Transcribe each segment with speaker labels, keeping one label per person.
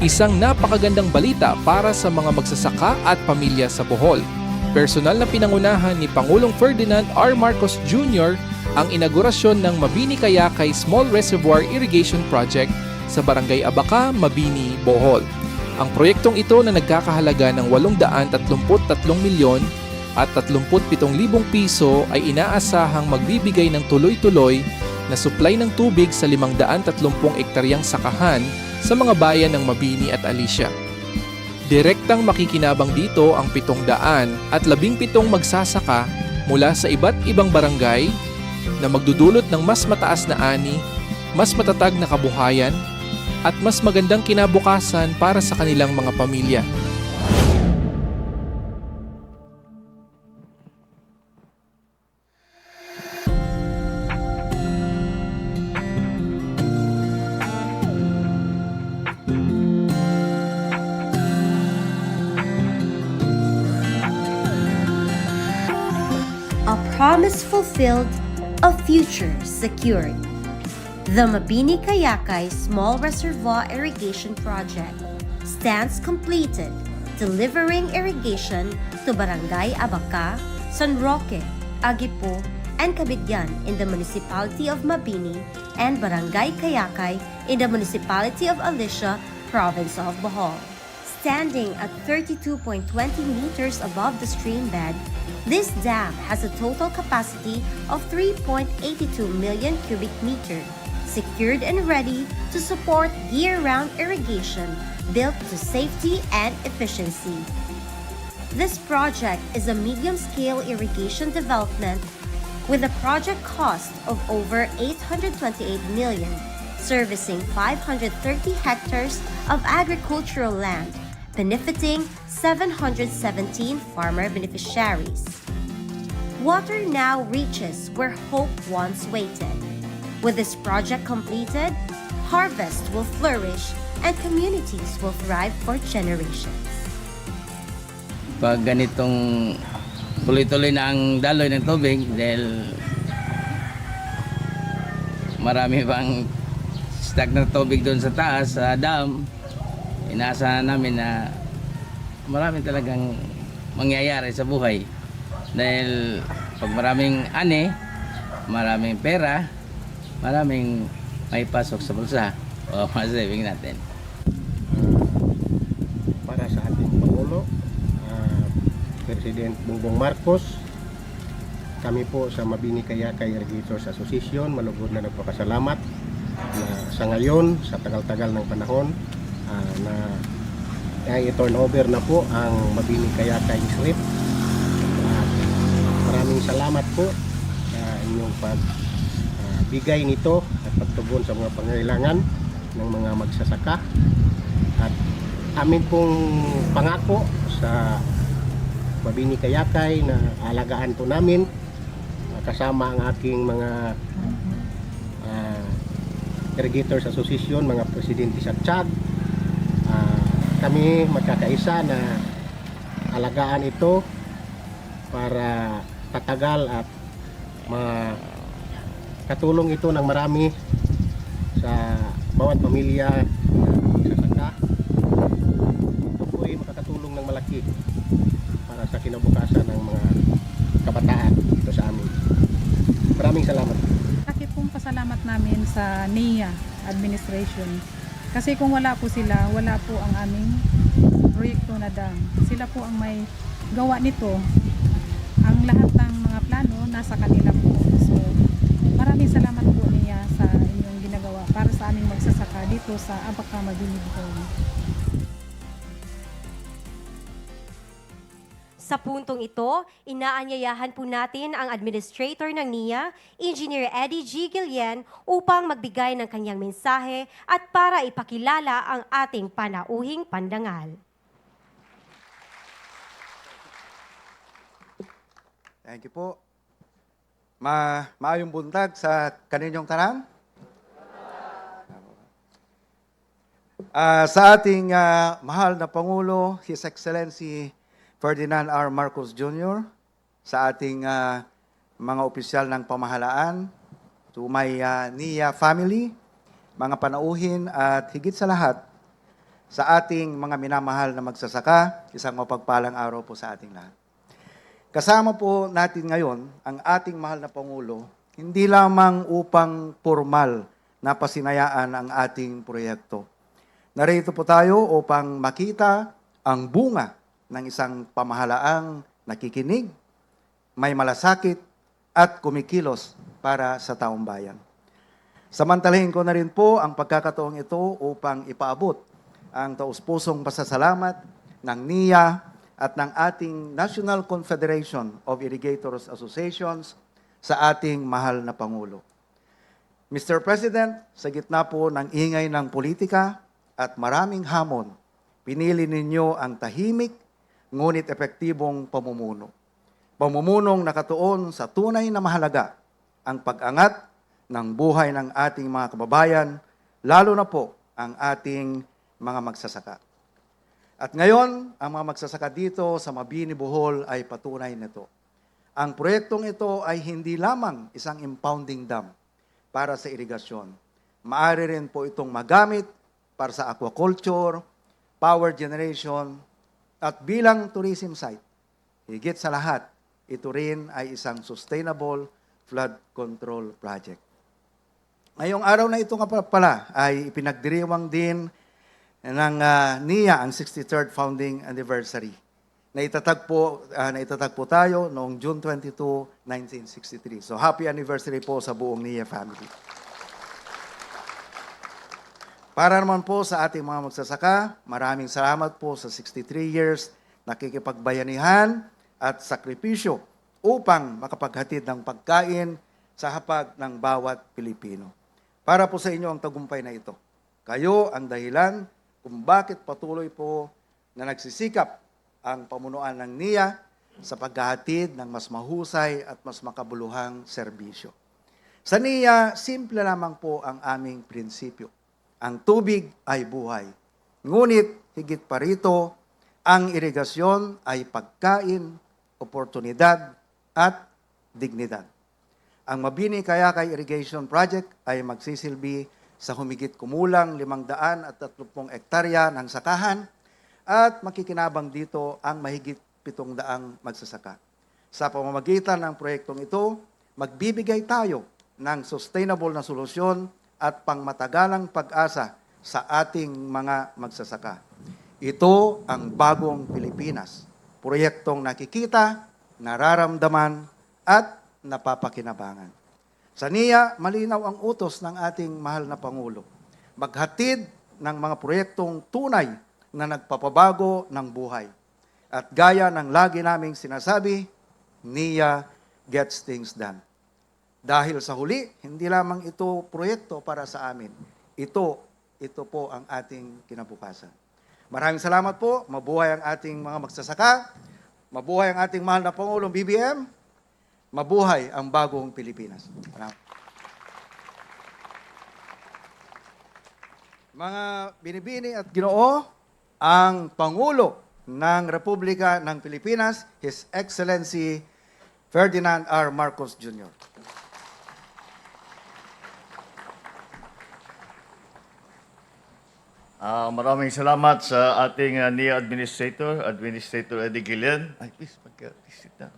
Speaker 1: Isang napakagandang balita para sa mga magsasaka at pamilya sa Bohol. Personal na pinangunahan ni Pangulong Ferdinand R. Marcos Jr. ang inaugurasyon ng Mabini Kayakay Small Reservoir Irrigation Project sa Barangay Abaca, Mabini, Bohol. Ang proyektong ito na nagkakahalaga ng 833 milyon at 37,000 piso ay inaasahang magbibigay ng tuloy-tuloy na supply ng tubig sa 530 ektaryang sakahan sa mga bayan ng Mabini at Alicia. Direktang makikinabang dito ang 717 magsasaka mula sa iba't ibang barangay na magdudulot ng mas mataas na ani, mas matatag na kabuhayan, at mas magandang kinabukasan para sa kanilang mga pamilya.
Speaker 2: A promise fulfilled, a future secured. The Mabini Kayakay Small Reservoir Irrigation Project stands completed, delivering irrigation to Barangay Abaca, San Roque, Agipo, and Cabidyan in the municipality of Mabini and Barangay Kayakay in the municipality of Alicia, province of Bohol. Standing at 32.20 meters above the stream bed, this dam has a total capacity of 3.82 million cubic meter, secured and ready to support year-round irrigation built to safety and efficiency. This project is a medium-scale irrigation development with a project cost of over 828 million, servicing 530 hectares of agricultural land, benefiting 717 farmer beneficiaries. Water now reaches where hope once waited. With this project completed, harvest will flourish and communities will thrive for generations.
Speaker 3: Pag ganitong tuloy-tuloy na ang daloy ng tubig dahil marami pang stock na tubig doon sa taas, sa dam, inaasahan namin na marami talagang mangyayari sa buhay. Dahil pag maraming ani, maraming pera, maraming may pasok sa bulsa o masaving natin.
Speaker 4: Para sa ating Pangulo, President Bongbong Marcos, kami po sa Mabini Kayakay Irrigators Association malugod na nagpapasalamat na sa ngayon, sa tagal-tagal ng panahon, na i-turn over na po ang Mabini Kayakay Slip. Maraming salamat po sa inyong pagbigay nito at pagtugon sa mga pangailangan ng mga magsasaka. At amin pong pangako sa Mabini Kayakay na alagaan po namin kasama ang aking mga Irrigators Association, mga presidente sa CHAG. Kami magkakaisa na alagaan ito para tatagal at makatulong ito ng marami sa bawat pamilya na magsasaka. Ito po ay makakatulong ng malaki para sa kinabukasan ng mga kabataan dito sa amin. Maraming salamat.
Speaker 5: Laki pong pasalamat namin sa NIA administration. Kasi kung wala po sila, wala po ang aming proyekto na dam. Sila po ang may gawa nito. Ang lahat ng mga plano nasa kanila po. So, maraming salamat po niya sa inyong ginagawa para sa aming magsasaka dito sa Abaca, Mabini, Bohol.
Speaker 2: Sa puntong ito, inaanyayahan po natin ang Administrator ng NIA, Engineer Eddie G. Guillen, upang magbigay ng kanyang mensahe at para ipakilala ang ating panauhing pandangal.
Speaker 6: Thank you po. Maayong buntag sa kaninyong tanan. Sa ating mahal na Pangulo, His Excellency Ferdinand R. Marcos Jr., sa ating mga opisyal ng pamahalaan, to my NIA family, mga panauhin at higit sa lahat, sa ating mga minamahal na magsasaka. Isang mapagpalang araw po sa ating lahat. Kasama po natin ngayon ang ating mahal na Pangulo, hindi lamang upang formal na pasinayaan ang ating proyekto. Narito po tayo upang makita ang bunga ng isang pamahalaang nakikinig, may malasakit at kumikilos para sa taong bayan. Samantalahin ko na rin po ang pagkakataong ito upang ipaabot ang taus-pusong pasasalamat ng NIA at ng ating National Confederation of Irrigators Associations sa ating mahal na Pangulo. Mr. President, sa gitna po ng ingay ng politika at maraming hamon, pinili ninyo ang tahimik ngunit epektibong pamumuno. Pamumunong nakatuon sa tunay na mahalaga ang pag-angat ng buhay ng ating mga kababayan, lalo na po ang ating mga magsasaka. At ngayon, ang mga magsasaka dito sa Mabini, Bohol ay patunay nito. Ang proyektong ito ay hindi lamang isang impounding dam para sa irigasyon. Maaari rin po itong magamit para sa aquaculture, power generation, at bilang tourism site. Higit sa lahat, ito rin ay isang sustainable flood control project. Ngayong araw na ito nga pala ay ipinagdiriwang din ng NIA ang 63rd founding anniversary. Naitatag po tayo noong June 22, 1963. So happy anniversary po sa buong NIA family. Para naman po sa ating mga magsasaka, maraming salamat po sa 63 years nakikipagbayanihan at sakripisyo upang makapaghatid ng pagkain sa hapag ng bawat Pilipino. Para po sa inyo ang tagumpay na ito. Kayo ang dahilan kung bakit patuloy po na nagsisikap ang pamunuan ng NIA sa paghahatid ng mas mahusay at mas makabuluhang serbisyo. Sa NIA, simple lamang po ang aming prinsipyo. Ang tubig ay buhay. Ngunit higit pa rito, ang irigasyon ay pagkain, oportunidad at dignidad. Ang Mabini Kayakay Irrigation Project ay magsisilbi sa humigit kumulang 530 hektarya ng sakahan at makikinabang dito ang mahigit 700 magsasaka. Sa pamamagitan ng proyektong ito, magbibigay tayo ng sustainable na solusyon at pangmatagalang pag-asa sa ating mga magsasaka. Ito ang bagong Pilipinas, proyektong nakikita, nararamdaman at napapakinabangan. Sa NIA, malinaw ang utos ng ating mahal na Pangulo. Maghatid ng mga proyektong tunay na nagpapabago ng buhay. At gaya ng lagi naming sinasabi, NIA gets things done. Dahil sa huli, hindi lamang ito proyekto para sa amin. Ito po ang ating kinabukasan. Maraming salamat po. Mabuhay ang ating mga magsasaka. Mabuhay ang ating mahal na Pangulong BBM. Mabuhay ang bagong Pilipinas. Mga binibini at ginoo, ang Pangulo ng Republika ng Pilipinas, His Excellency Ferdinand R. Marcos Jr.
Speaker 7: Maraming salamat sa ating NIA Administrator Eddie Guillen. Ay, please, sit down.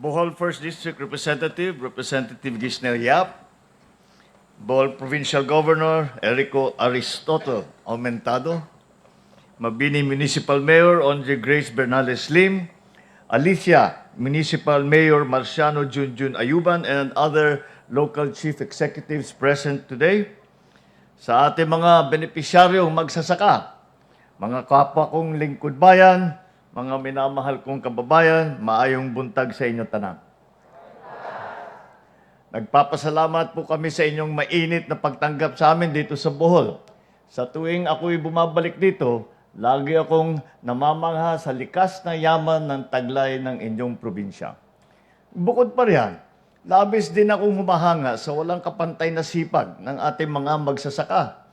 Speaker 7: Bohol 1st District Representative Gisnel Yap, Bohol Provincial Governor Erico Aristotle Aumentado, Mabini Municipal Mayor Andre Grace Bernales Lim, Alicia Municipal Mayor Marciano Junjun Ayuban, and other local chief executives present today. Sa ating mga benepisyaryong magsasaka, mga kapwa kong lingkod bayan, mga minamahal kong kababayan, maayong buntag sa inyo tanan. Nagpapasalamat po kami sa inyong mainit na pagtanggap sa amin dito sa Bohol. Sa tuwing ako'y bumabalik dito, lagi akong namamangha sa likas na yaman ng taglay ng inyong probinsya. Bukod pa riyan, labis din akong humahanga sa walang kapantay na sipag ng ating mga magsasaka.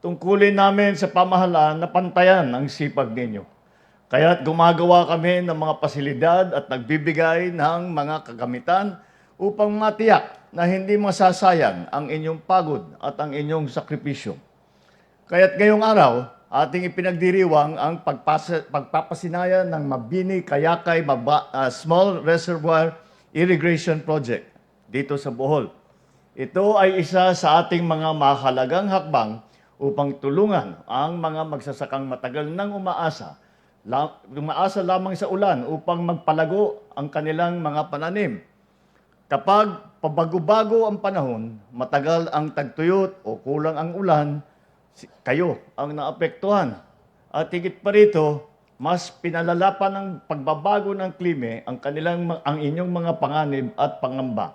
Speaker 7: Tungkulin namin sa pamahalaan na pantayan ang sipag ninyo. Kaya't gumagawa kami ng mga pasilidad at nagbibigay ng mga kagamitan upang matiyak na hindi masasayang ang inyong pagod at ang inyong sakripisyo. Kaya't ngayong araw, ating ipinagdiriwang ang pagpapasinayan ng Mabini Kayakay Small Reservoir Irrigation Project dito sa Bohol. Ito ay isa sa ating mga mahalagang hakbang upang tulungan ang mga magsasakang matagal nang umaasa lamang sa ulan upang magpalago ang kanilang mga pananim. Kapag pabago-bago ang panahon, matagal ang tagtuyot o kulang ang ulan, kayo ang naapektuhan. At higit pa rito, mas pinalala pa ng pagbabago ng klima ang inyong mga panganib at pangamba.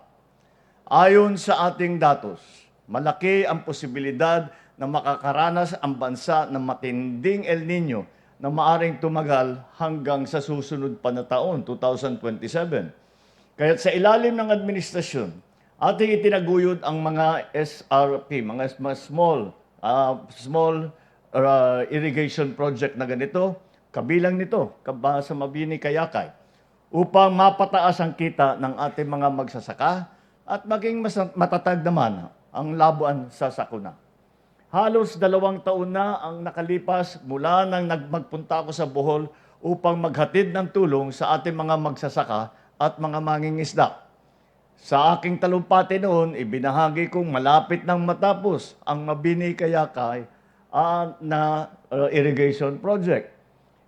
Speaker 7: Ayon sa ating datos, malaki ang posibilidad na makakaranas ang bansa ng matinding El Nino na maaring tumagal hanggang sa susunod pa na taon, 2027. Kaya sa ilalim ng administrasyon, ating itinaguyod ang mga SRP, mga small irrigation project na ganito, kabilang nito, sa Mabini Kayakay, upang mapataas ang kita ng ating mga magsasaka at maging mas matatag naman ang labuan sa sakuna. Halos 2 taon na ang nakalipas mula nang magpunta ako sa Bohol upang maghatid ng tulong sa ating mga magsasaka at mga mangingisda. Sa aking talumpati noon, ibinahagi kong malapit nang matapos ang Mabini Kayakay na irrigation project.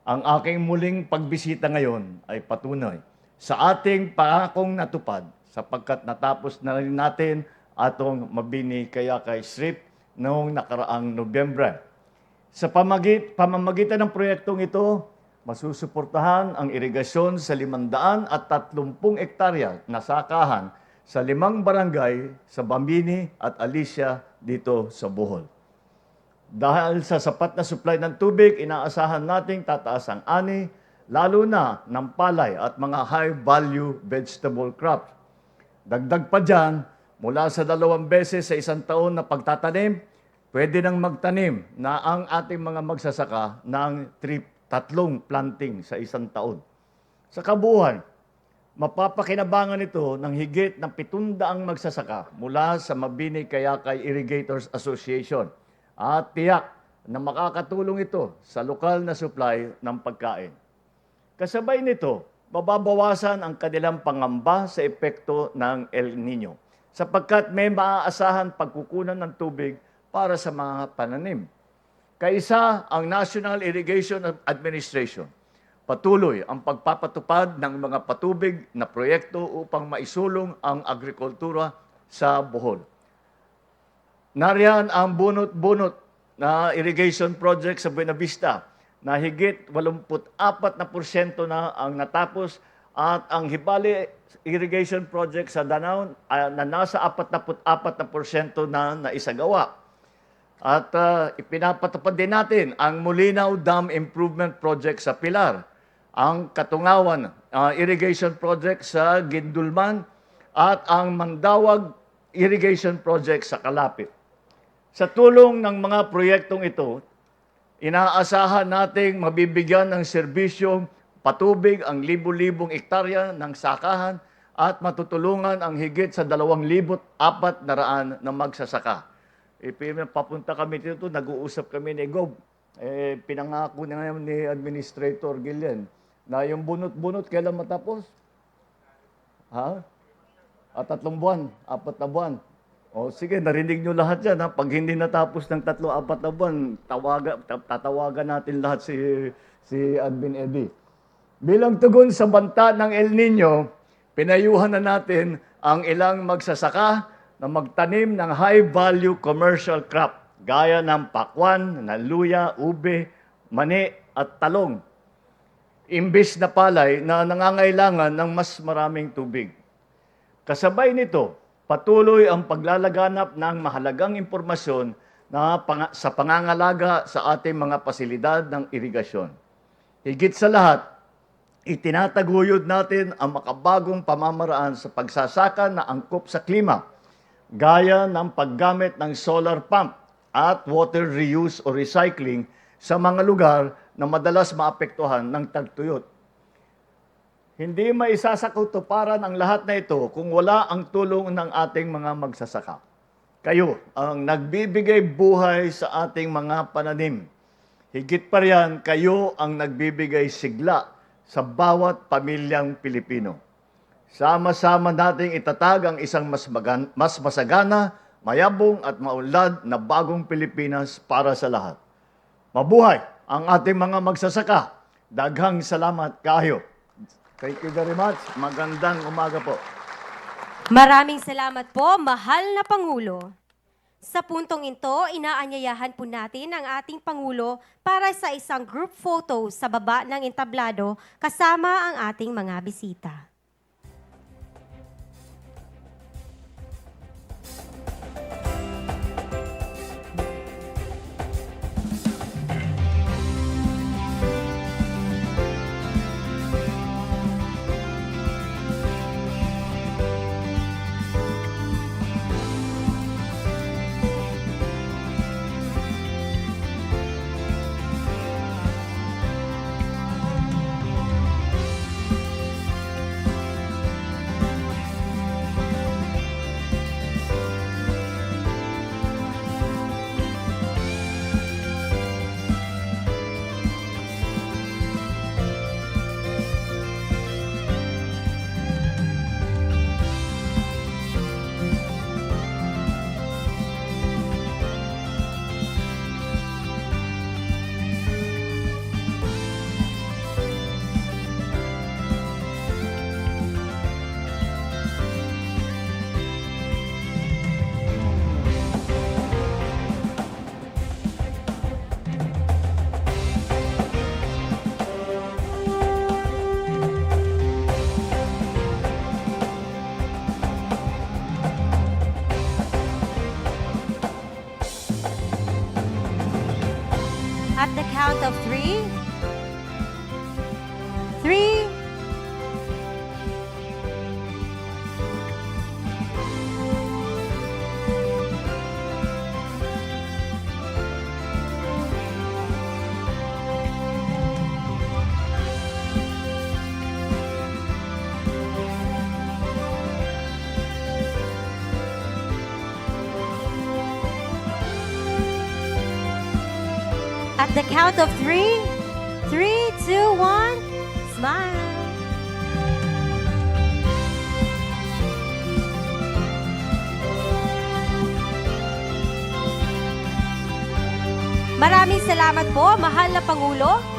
Speaker 7: Ang aking muling pagbisita ngayon ay patunay sa ating pangakong natupad sapagkat natapos na rin natin atong Mabini Kayakay Strip noong nakaraang Nobyembre. Sa pamamagitan ng proyektong ito, masusuportahan ang irigasyon sa 530 hektarya na sakahan sa 5 barangay sa Bambini at Alicia dito sa Bohol. Dahil sa sapat na supply ng tubig, inaasahan nating tataas ang ani, lalo na ng palay at mga high-value vegetable crops. Dagdag pa dyan, mula sa 2 beses sa 1 taon na pagtatanim, pwede nang magtanim na ang ating mga magsasaka ng 3 planting sa 1 taon. Sa kabuuan, mapapakinabangan ito ng higit ng 700 magsasaka mula sa Mabini Kayakay Irrigators Association at tiyak na makakatulong ito sa lokal na supply ng pagkain. Kasabay nito, mababawasan ang kanilang pangamba sa epekto ng El Nino sapagkat may maaasahan pagkukunan ng tubig para sa mga pananim. Kaisa ang National Irrigation Administration. Patuloy ang pagpapatupad ng mga patubig na proyekto upang maisulong ang agrikultura sa Bohol. Nariyan ang bunot-bunot na irrigation project sa Buena Vista na higit 84% na ang natapos at ang Hibali irrigation project sa Danao na nasa 44% na naisagawa. At ipinapatupad din natin ang Molinaw Dam Improvement Project sa Pilar, ang Katungawan Irrigation Project sa Gindulman, at ang Mandawag Irrigation Project sa Kalapit. Sa tulong ng mga proyektong ito, inaasahan nating mabibigyan ng serbisyong patubig ang libu-libong hektarya ng sakahan at matutulungan ang higit sa 2,400 na magsasaka. Papunta kami dito, nag-uusap kami ni Gob. Pinangako na ngayon ni Administrator Gillian na yung bunot-bunot kailan matapos? Ha? 3 buwan, 4 na buwan. O sige, narinig nyo lahat yan. Ha? Pag hindi natapos ng 3-4 na buwan, tatawagan natin lahat si Admin Eddie. Bilang tugon sa banta ng El Nino, pinayuhan na natin ang ilang magsasaka na magtanim ng high-value commercial crop gaya ng pakwan, luya, ube, mani at talong. Imbis na palay na nangangailangan ng mas maraming tubig. Kasabay nito, patuloy ang paglalaganap ng mahalagang impormasyon sa pangangalaga sa ating mga pasilidad ng irigasyon. Higit sa lahat, itinataguyod natin ang makabagong pamamaraan sa pagsasaka na angkop sa klima, gaya ng paggamit ng solar pump at water reuse o recycling sa mga lugar na madalas maapektuhan ng tagtuyot. Hindi maisasakutuparan ang lahat na ito kung wala ang tulong ng ating mga magsasaka. Kayo ang nagbibigay buhay sa ating mga pananim. Higit pa riyan, kayo ang nagbibigay sigla sa bawat pamilyang Pilipino. Sama-sama nating itatag ang isang mas masagana, mayabong at maunlad na bagong Pilipinas para sa lahat. Mabuhay ang ating mga magsasaka. Daghang salamat kayo. Thank you very much. Magandang umaga po.
Speaker 2: Maraming salamat po, mahal na Pangulo. Sa puntong ito, inaanyayahan po natin ang ating Pangulo para sa isang group photo sa baba ng entablado kasama ang ating mga bisita. At the count of 3, 3, at the count of 3, 3, 2, 1, smile. Maraming salamat po, mahal na Pangulo.